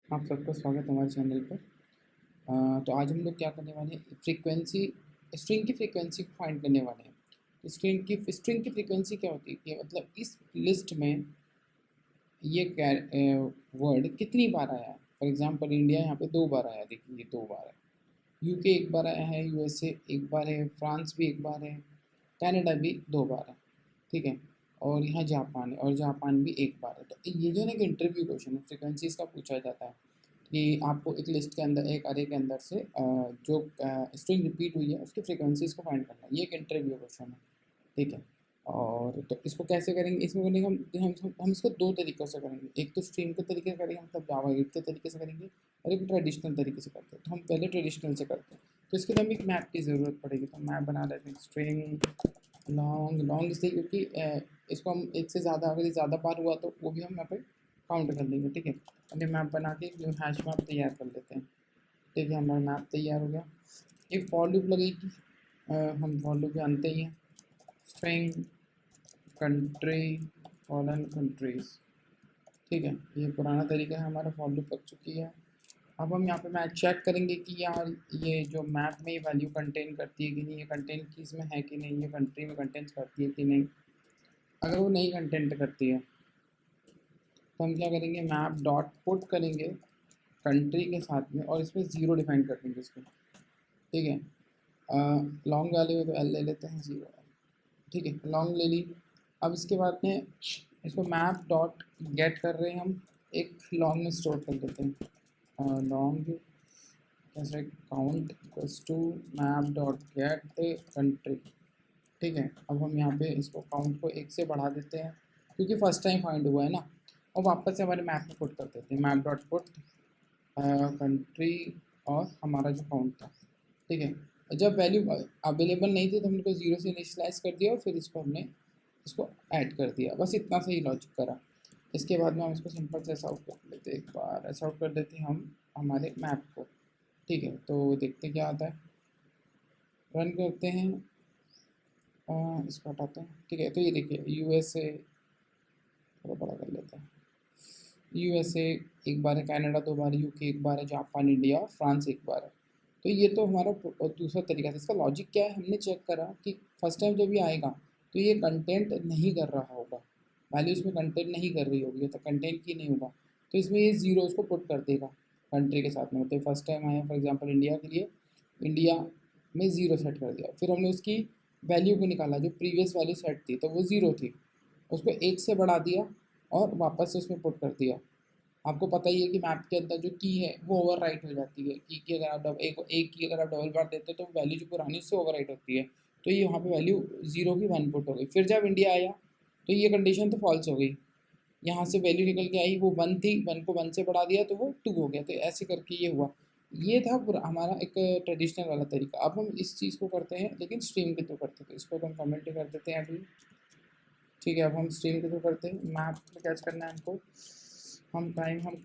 आप सबका स्वागत है हमारे चैनल पर। तो आज हम लोग क्या करने वाले हैं, फ्रीक्वेंसी स्ट्रिंग की फ्रीक्वेंसी को फाइंड करने वाले हैं। तो स्ट्रिंग की फ्रीक्वेंसी क्या होती है कि मतलब इस लिस्ट में ये वर्ड कितनी बार आया है। फॉर एग्जांपल इंडिया यहाँ पे 2 बार आया, देखिए ये 2 बार है। यूके एक बार आया है, यूएसए एक बार है, फ्रांस भी एक बार है, कनाडा भी 2 बार है। ठीक है। और यहाँ जापान है और जापान भी एक बार है। तो ये जो है ना एक इंटरव्यू क्वेश्चन है, फ्रिक्वेंसीज का पूछा जाता है कि आपको एक लिस्ट के अंदर, एक अरे के अंदर से जो स्ट्रिंग रिपीट हुई है उसकी फ्रिक्वेंसीज को फाइंड करना है। ये एक इंटरव्यू क्वेश्चन है। ठीक है। और तो इसको कैसे करेंगे, इसमें करने का हम इसको 2 तरीक़ों से करेंगे। एक तो स्ट्रीम के तरीके से करेंगे, मतलब जावा 8 के तरीके से करेंगे, और एक ट्रेडिशनल तरीके से करते हैं। तो हम पहले ट्रेडिशनल से करते हैं। तो इसके लिए हमें एक मैप की ज़रूरत पड़ेगी। तो मैप बना लेते हैं, स्ट्रिंग लॉन्ग लॉन्ग इसलिए क्योंकि इसको हम एक से ज़्यादा, अगर ज़्यादा बार हुआ तो वो भी हम यहाँ पे काउंट कर लेंगे। ठीक है। अभी मैप बना के जो हैश मैप तैयार कर लेते हैं। ठीक है, हमारा मैप तैयार हो गया। एक फॉर लूप लगेगी। हम फॉर लूप जानते ही हैं, स्ट्रिंग कंट्री कॉलन कंट्रीज। ठीक है, ये पुराना तरीका है हमारा, फॉर लूप लग चुकी है। अब हम यहाँ पे मैच चेक करेंगे कि यार ये जो मैप में ये वैल्यू कंटेन करती है कि नहीं, ये कंटेन की इसमें है कि नहीं, ये कंट्री में कंटेंट करती है कि नहीं। अगर वो नहीं कंटेंट करती है तो हम क्या करेंगे, मैप डॉट पुट करेंगे कंट्री के साथ में, और इसमें ज़ीरो डिफाइन कर देंगे इसको। ठीक है। लॉन्ग वैल्यू है तो एल ले लेते हैं, ज़ीरो। ठीक है, लॉन्ग ले ली। अब इसके बाद में इसको मैप डॉट गेट कर रहे हैं हम, एक लॉन्ग में स्टोर कर देते हैं। लॉन्ग जैसे count equals to map dot get country. ठीक है। अब हम यहाँ पे इसको काउंट को 1 से बढ़ा देते हैं क्योंकि फर्स्ट टाइम फाइंड हुआ है ना। और वापस से हमारे मैप में पुट कर देते हैं, मैप डॉट पुट कंट्री और हमारा जो काउंट था। ठीक है। जब वैल्यू अवेलेबल नहीं थी तो हमने को ज़ीरो से इनिशियलाइज कर दिया और फिर इसको हमने इसको ऐड कर दिया, बस इतना सा ही लॉजिक करा। इसके बाद में हम इसको सिंपल से ऐसा आउट कर लेते हैं, एक बार ऐसा आउट कर देते हैं हम हमारे मैप को। ठीक है, तो देखते हैं क्या आता है। रन करते हैं, इसको हटाते हैं। ठीक है, तो ये देखिए यूएसए, थोड़ा बड़ा कर लेते हैं। यूएसए एक बार है, कनाडा 2 बार, यूके एक बार है, जापान, इंडिया, फ्रांस एक बार है। तो ये तो हमारा दूसरा तरीका था। इसका लॉजिक क्या है, हमने चेक करा कि फर्स्ट टाइम जब ये आएगा तो ये कंटेंट नहीं कर रहा होगा, वैल्यू इसमें कंटेंट नहीं कर रही होगी, तो कंटेंट की नहीं होगा। तो इसमें ये ज़ीरो उसको पुट कर देगा कंट्री के साथ में। मतलब फर्स्ट टाइम आया फॉर एग्जांपल इंडिया के लिए, इंडिया में ज़ीरो सेट कर दिया। फिर हमने उसकी वैल्यू को निकाला, जो प्रीवियस वैल्यू सेट थी तो वो ज़ीरो थी, उसको 1 से बढ़ा दिया और वापस से उसमें पुट कर दिया। आपको पता ही है कि मैप के अंदर जो की है वो ओवर राइट हो जाती है। की अगर आप एक की अगर आप डबल बार देते हो तो वैल्यू जो पुरानी उससे ओवर राइट होती है। तो ये वहाँ पे वैल्यू ज़ीरो की 1 पुट हो गई। फिर जब इंडिया आया तो ये कंडीशन तो फॉल्स हो गई, यहाँ से वैल्यू निकल के आई, वो 1 थी, 1 को 1 से बढ़ा दिया तो वो 2 हो गया। तो ऐसे करके ये हुआ। ये था हमारा एक ट्रेडिशनल वाला तरीका। अब हम इस चीज़ को करते हैं लेकिन स्ट्रीम के थ्रू करते हैं, तो इसको तो हम कमेंट कर देते हैं अभी। ठीक है, अब हम स्ट्रीम के थ्रू करते हैं। मैप में क्या करना है हमको, हम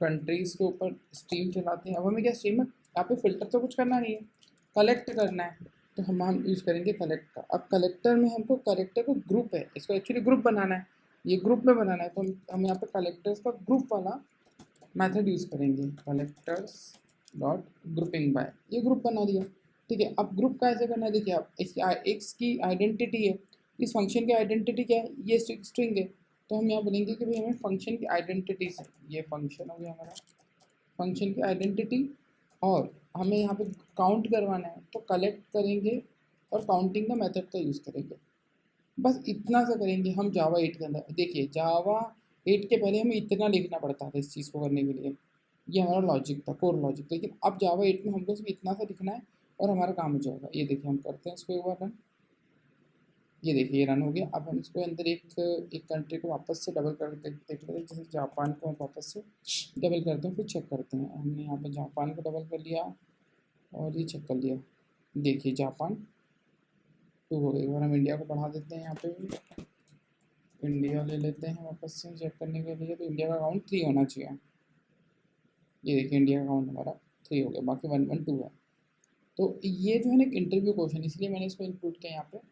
कंट्रीज़ के ऊपर स्ट्रीम चलाते हैं। अब हमें क्या स्ट्रीम में यहाँ पे फ़िल्टर तो कुछ करना नहीं है, कलेक्ट करना है। तो हम यूज़ करेंगे कलेक्ट का। अब कलेक्टर में हमको कलेक्टर को ग्रुप है, इसको एक्चुअली ग्रुप बनाना है, ये ग्रुप में बनाना है। तो हम यहाँ पे कलेक्टर्स का ग्रुप वाला मेथड यूज़ करेंगे, कलेक्टर्स डॉट ग्रुपिंग बाय, ये ग्रुप बना दिया। ठीक है, अब ग्रुप का ऐसे करना है, देखिए आप एक्स की आइडेंटिटी है, इस फंक्शन की आइडेंटिटी क्या है, ये स्ट्रिंग है। तो हम यहाँ बोलेंगे कि भाई हमें फंक्शन की आइडेंटिटी से, ये फंक्शन हो गया हमारा, फंक्शन की आइडेंटिटी, और हमें यहाँ पे काउंट करवाना है तो कलेक्ट करेंगे और काउंटिंग का मेथड का यूज़ करेंगे। बस इतना सा करेंगे हम जावा 8 के अंदर। देखिए जावा 8 के पहले हमें इतना लिखना पड़ता था इस चीज़ को करने के लिए, ये हमारा लॉजिक था, कोर लॉजिक। लेकिन अब जावा 8 में हमको सिर्फ इतना सा लिखना है और हमारा काम हो जाएगा। ये देखिए हम करते हैं इसको एक बार रन। ये देखिए ये रन हो गया। अब हम इसको अंदर एक कंट्री को वापस से डबल कर देख लेते हैं, जैसे जापान को हम वापस से डबल करते हैं, फिर चेक करते हैं। हमने यहाँ पे जापान को डबल कर लिया और ये चेक कर लिया, देखिए जापान 2 हो गई। और हम इंडिया को बढ़ा देते हैं, यहाँ पे इंडिया ले लेते हैं वापस से चेक करने के लिए। तो इंडिया का अकाउंट 3 होना चाहिए। ये देखिए इंडिया का अकाउंट हमारा 3 हो गया, बाकी 1 1 2 है। तो ये जो है ना एक इंटरव्यू क्वेश्चन, इसलिए मैंने इसको इंक्लूड किया यहाँ पे।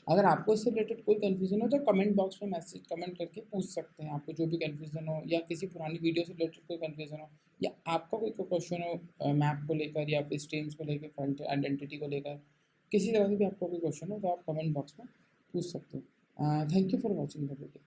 अगर आपको इससे रिलेटेड कोई कन्फ्यूज़न हो तो कमेंट बॉक्स में मैसेज कमेंट करके पूछ सकते हैं। आपको जो भी कन्फ्यूज़न हो या किसी पुरानी वीडियो से रिलेटेड कोई कन्फ्यूज़न हो या आपका कोई क्वेश्चन हो मैप को लेकर या फिर स्ट्रीम्स को लेकर, फ्रंट आइडेंटिटी को लेकर, किसी तरह से भी आपको कोई क्वेश्चन हो तो आप कमेंट बॉक्स में पूछ सकते हो। Thank you for watching the video.